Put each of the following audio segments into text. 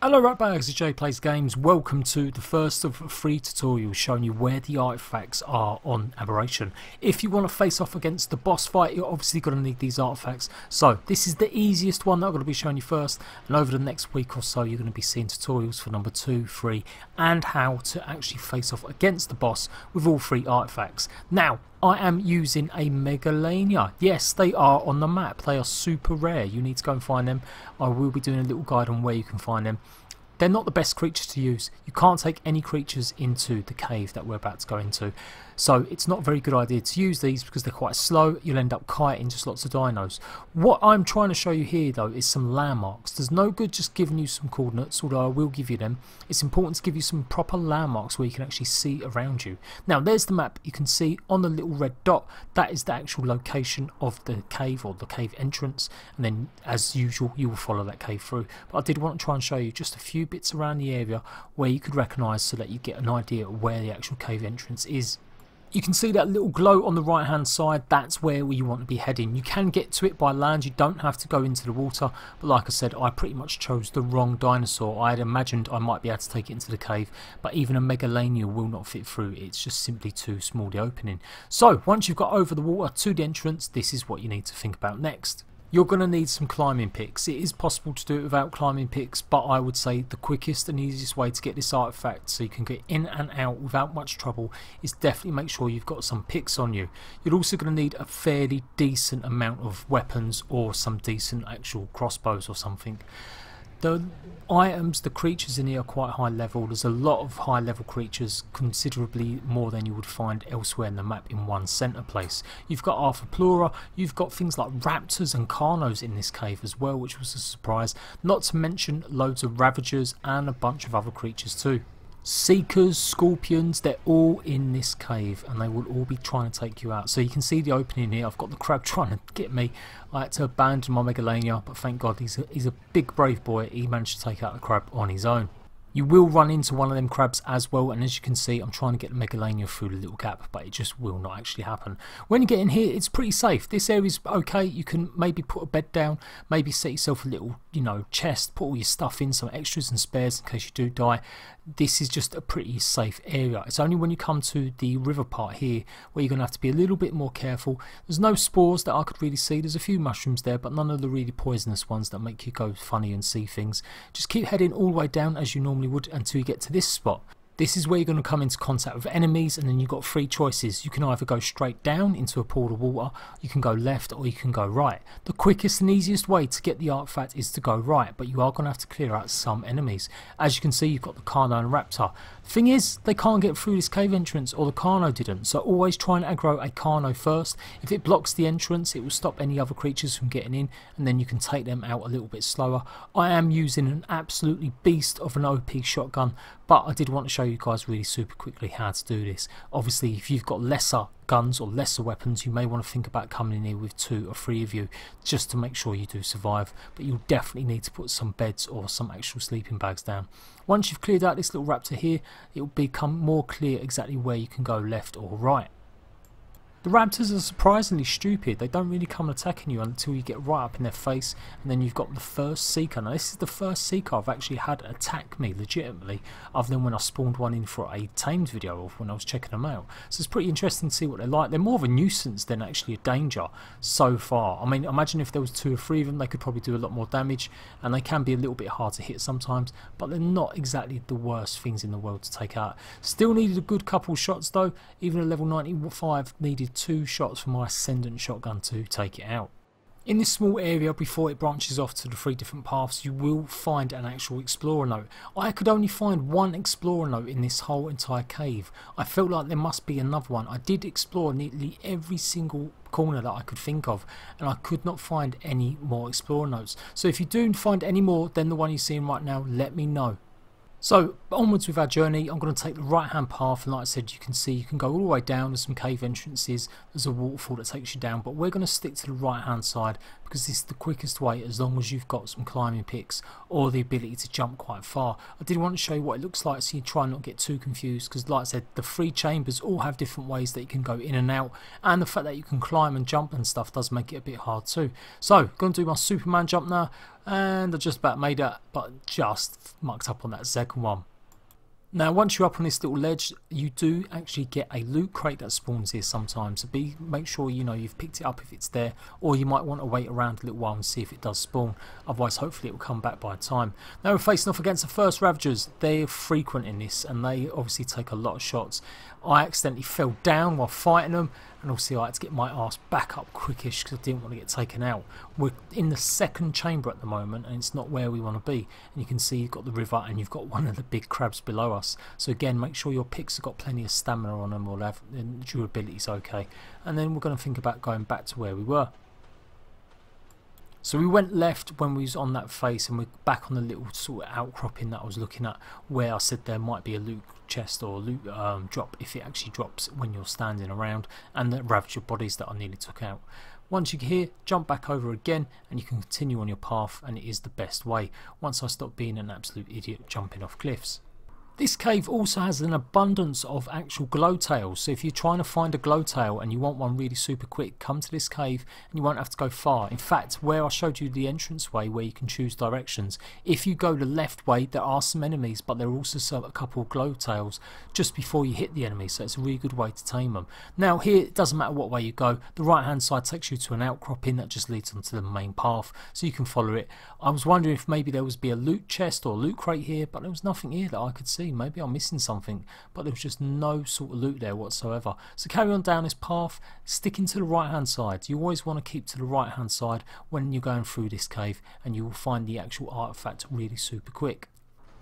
Hello Ratbags, it's Jay Plays Games. Welcome to the first of 3 tutorials showing you where the artifacts are on Aberration. If you want to face off against the boss fight, you're obviously going to need these artifacts. So this is the easiest one that I'm going to be showing you first, and over the next week or so you're going to be seeing tutorials for number 2, 3 and how to actually face off against the boss with all 3 artifacts. Now, I am using a Megalania. Yes, they are on the map. They are super rare. You need to go and find them. I will be doing a little guide on where you can find them. They're not the best creatures to use. You can't take any creatures into the cave that we're about to go into. So it's not a very good idea to use these because they're quite slow. You'll end up kiting just lots of dinos. What I'm trying to show you here though is some landmarks. There's no good just giving you some coordinates, although I will give you them. It's important to give you some proper landmarks where you can actually see around you. Now there's the map. You can see on the little red dot, that is the actual location of the cave or the cave entrance. And then as usual, you will follow that cave through. But I did want to try and show you just a few bits around the area where you could recognise so that you get an idea of where the actual cave entrance is. You can see that little glow on the right hand side. That's where you want to be heading. You can get to it by land, you don't have to go into the water, but like I said, I pretty much chose the wrong dinosaur. I had imagined I might be able to take it into the cave, but even a Megalania will not fit through. It's just simply too small, the opening. So once you've got over the water to the entrance, this is what you need to think about next. You're going to need some climbing picks. It is possible to do it without climbing picks, but I would say the quickest and easiest way to get this artifact so you can get in and out without much trouble is definitely make sure you've got some picks on you. You're also going to need a fairly decent amount of weapons or some decent actual crossbows or something. The items, the creatures in here are quite high level. There's a lot of high level creatures, considerably more than you would find elsewhere in the map in one centre place. You've got Arthropleura, you've got things like raptors and carnos in this cave as well, which was a surprise. Not to mention loads of ravagers and a bunch of other creatures too. Seekers, scorpions, they're all in this cave and they will all be trying to take you out. So you can see the opening here. I've got the crab trying to get me. I had to abandon my Megalania, but thank God he's a big brave boy. He managed to take out the crab on his own. You will run into one of them crabs as well, and as you can see I'm trying to get the Megalania through the little gap, but it just will not actually happen. When you get in here it's pretty safe. This area is okay. You can maybe put a bed down, maybe set yourself a little chest, put all your stuff in, some extras and spares in case you do die. This is just a pretty safe area. It's only when you come to the river part here where you're going to have to be a little bit more careful. There's no spores that I could really see. There's a few mushrooms there, but none of the really poisonous ones that make you go funny and see things. Just keep heading all the way down as you normally would until you get to this spot. This is where you're going to come into contact with enemies, and then you've got 3 choices. You can either go straight down into a pool of water, you can go left, or you can go right. The quickest and easiest way to get the artifact is to go right, but you are going to have to clear out some enemies. As you can see, you've got the Carno and Raptor. Thing is, they can't get through this cave entrance, or the Carno didn't, so always try and aggro a Carno first. If it blocks the entrance, it will stop any other creatures from getting in, and then you can take them out a little bit slower. I am using an absolutely beast of an OP shotgun, but I did want to show you guys really super quickly how to do this. Obviously, if you've got lesser guns or lesser weapons, you may want to think about coming in here with 2 or 3 of you just to make sure you do survive, but you'll definitely need to put some beds or some actual sleeping bags down. Once you've cleared out this little raptor here, it will become more clear exactly where you can go left or right. The raptors are surprisingly stupid. They don't really come attacking you until you get right up in their face, and then you've got the first seeker. Now this is the first seeker I've actually had attack me legitimately, other than when I spawned one in for a tamed video or when I was checking them out. So it's pretty interesting to see what they're like. They're more of a nuisance than actually a danger so far. I mean, imagine if there was 2 or 3 of them, they could probably do a lot more damage, and they can be a little bit hard to hit sometimes, but they're not exactly the worst things in the world to take out. Still needed a good couple shots though. Even a level 95 needed 2 shots from my Ascendant shotgun to take it out. In this small area, before it branches off to the 3 different paths, you will find an actual explorer note. I could only find 1 explorer note in this whole entire cave. I felt like there must be another one. I did explore nearly every single corner that I could think of, and I could not find any more explorer notes. So if you do find any more than the one you're seeing right now, let me know. So onwards with our journey. I'm going to take the right hand path, and like I said, you can see you can go all the way down. There's some cave entrances, there's a waterfall that takes you down, but we're going to stick to the right hand side because this is the quickest way as long as you've got some climbing picks or the ability to jump quite far. I did want to show you what it looks like so you try not to get too confused, because like I said, the 3 chambers all have different ways that you can go in and out, and the fact that you can climb and jump and stuff does make it a bit hard too. So going to do my Superman jump now, and I just about made it, but just mucked up on that second one. Now once you're up on this little ledge, you do actually get a loot crate that spawns here sometimes, so make sure you know you've picked it up if it's there, or you might want to wait around a little while and see if it does spawn, otherwise hopefully it will come back by time. Now we're facing off against the first Ravagers. They're frequent in this and they obviously take a lot of shots. I accidentally fell down while fighting them, and obviously I had to get my ass back up quickish because I didn't want to get taken out. We're in the second chamber at the moment and it's not where we want to be, and you can see you've got the river and you've got one of the big crabs below us. So again, make sure your picks have got plenty of stamina on them, or durability is okay, and then we're going to think about going back to where we were. So we went left when we was on that face, and we're back on the little sort of outcropping that I was looking at, where I said there might be a loot chest or loot drop if it actually drops when you're standing around, and the Ravager bodies that I nearly took out. Once you get here, jump back over again and you can continue on your path, and it is the best way once I stop being an absolute idiot jumping off cliffs. This cave also has an abundance of actual glowtails, so if you're trying to find a glowtail and you want one really super quick, come to this cave and you won't have to go far. In fact, where I showed you the entrance way where you can choose directions, if you go the left way there are some enemies, but there are also a couple of glowtails just before you hit the enemy, so it's a really good way to tame them. Now here it doesn't matter what way you go, the right hand side takes you to an outcropping that just leads onto the main path, so you can follow it. I was wondering if maybe there would be a loot chest or loot crate here, but there was nothing here that I could see. Maybe I'm missing something, but there was just no sort of loot there whatsoever. So carry on down this path, sticking to the right hand side. You always want to keep to the right hand side when you're going through this cave, and you will find the actual artifact really super quick.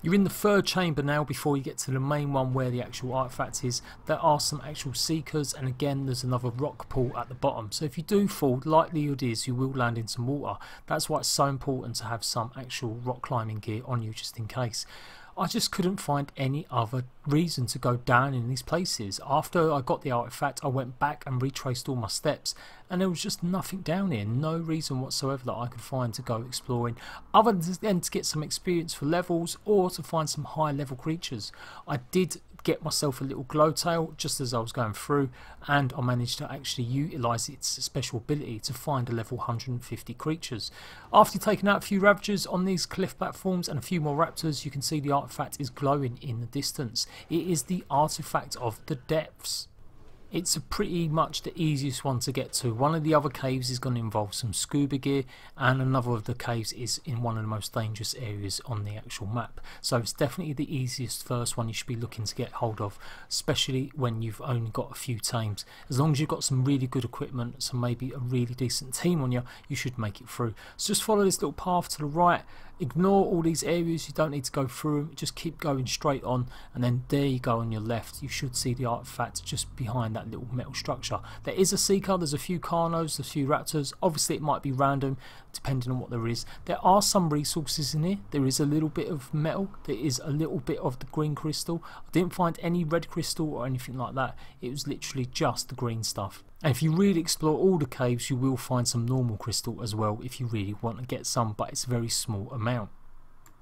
You're in the third chamber now before you get to the main one where the actual artifact is. There are some actual seekers, and again there's another rock pool at the bottom, so if you do fall, likelihood is you will land in some water. That's why it's so important to have some actual rock climbing gear on you just in case. I just couldn't find any other reason to go down in these places. After I got the artifact, I went back and retraced all my steps, and there was just nothing down here. No reason whatsoever that I could find to go exploring, other than to get some experience for levels or to find some high level creatures. I did get myself a little glowtail just as I was going through, and I managed to actually utilise its special ability to find a level 150 creatures. After taking out a few Ravagers on these cliff platforms and a few more Raptors, you can see the artifact is glowing in the distance. It is the artifact of the depths. It's pretty much the easiest one to get to. One of the other caves is going to involve some scuba gear, and another of the caves is in one of the most dangerous areas on the actual map. So it's definitely the easiest first one you should be looking to get hold of, especially when you've only got a few tames. As long as you've got some really good equipment, so maybe a really decent team on you, you should make it through. So just follow this little path to the right. Ignore all these areas, you don't need to go through them, just keep going straight on, and then there you go on your left. You should see the artifact just behind that little metal structure. There is a seeker, there's a few Carnos, a few Raptors. Obviously it might be random depending on what there is. There are some resources in here. There is a little bit of metal, there is a little bit of the green crystal. I didn't find any red crystal or anything like that, it was literally just the green stuff. And if you really explore all the caves, you will find some normal crystal as well if you really want to get some, but it's a very small amount.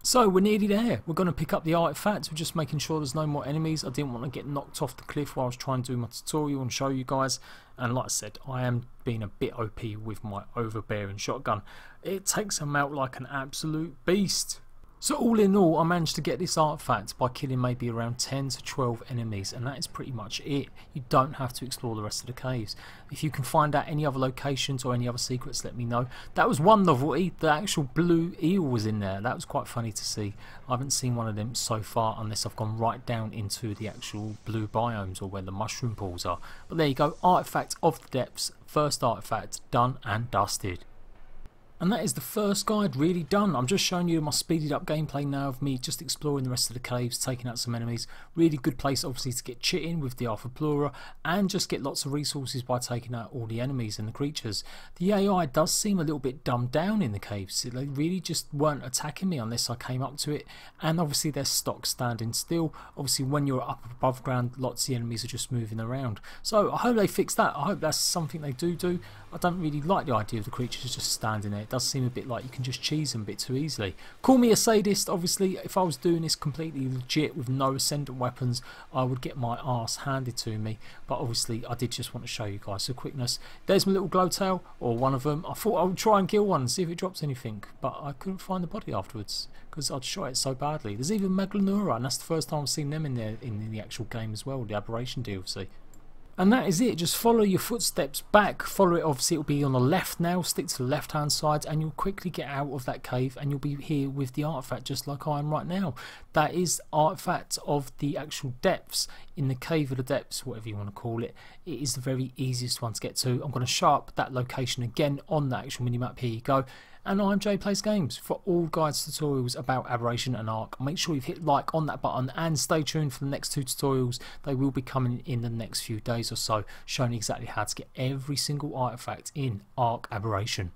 So we're nearly there. We're going to pick up the artifacts. We're just making sure there's no more enemies. I didn't want to get knocked off the cliff while I was trying to do my tutorial and show you guys. And like I said, I am being a bit OP with my overbearing shotgun. It takes them out like an absolute beast. So all in all, I managed to get this artifact by killing maybe around 10 to 12 enemies, and that is pretty much it. You don't have to explore the rest of the caves. If you can find out any other locations or any other secrets, let me know. That was one novelty, the actual blue eel was in there. That was quite funny to see. I haven't seen one of them so far unless I've gone right down into the actual blue biomes or where the mushroom pools are. But there you go, artifact of the depths, first artifact done and dusted. And that is the first guide really done. I'm just showing you my speeded up gameplay now of me just exploring the rest of the caves, taking out some enemies. Really good place obviously to get chitting with the Arthropleura and just get lots of resources by taking out all the enemies and the creatures. The AI does seem a little bit dumbed down in the caves. They really just weren't attacking me unless I came up to it, and obviously their stock standing still. Obviously when you're up above ground, lots of the enemies are just moving around. So I hope they fix that. I hope that's something they do. I don't really like the idea of the creatures just standing there. It does seem a bit like you can just cheese them a bit too easily. Call me a sadist. Obviously, if I was doing this completely legit with no ascendant weapons, I would get my arse handed to me. But obviously, I did just want to show you guys. So quickness. There's my little glowtail, or one of them. I thought I would try and kill one and see if it drops anything, but I couldn't find the body afterwards because I'd shot it so badly. There's even Megalonura, and that's the first time I've seen them in the actual game as well, the Aberration DLC. And that is it. Just follow your footsteps back, follow it. Obviously it'll be on the left now, stick to the left hand side, and you'll quickly get out of that cave and you'll be here with the artifact just like I am right now. That is artifact of the actual depths, in the Cave of the Depths, whatever you want to call it. It is the very easiest one to get to. I'm going to show up that location again on the actual minimap. Here you go. And I'm Jay Plays Games. For all guides tutorials about Aberration and Ark, make sure you've hit like on that button and stay tuned for the next 2 tutorials. They will be coming in the next few days or so, showing exactly how to get every single artifact in Ark Aberration.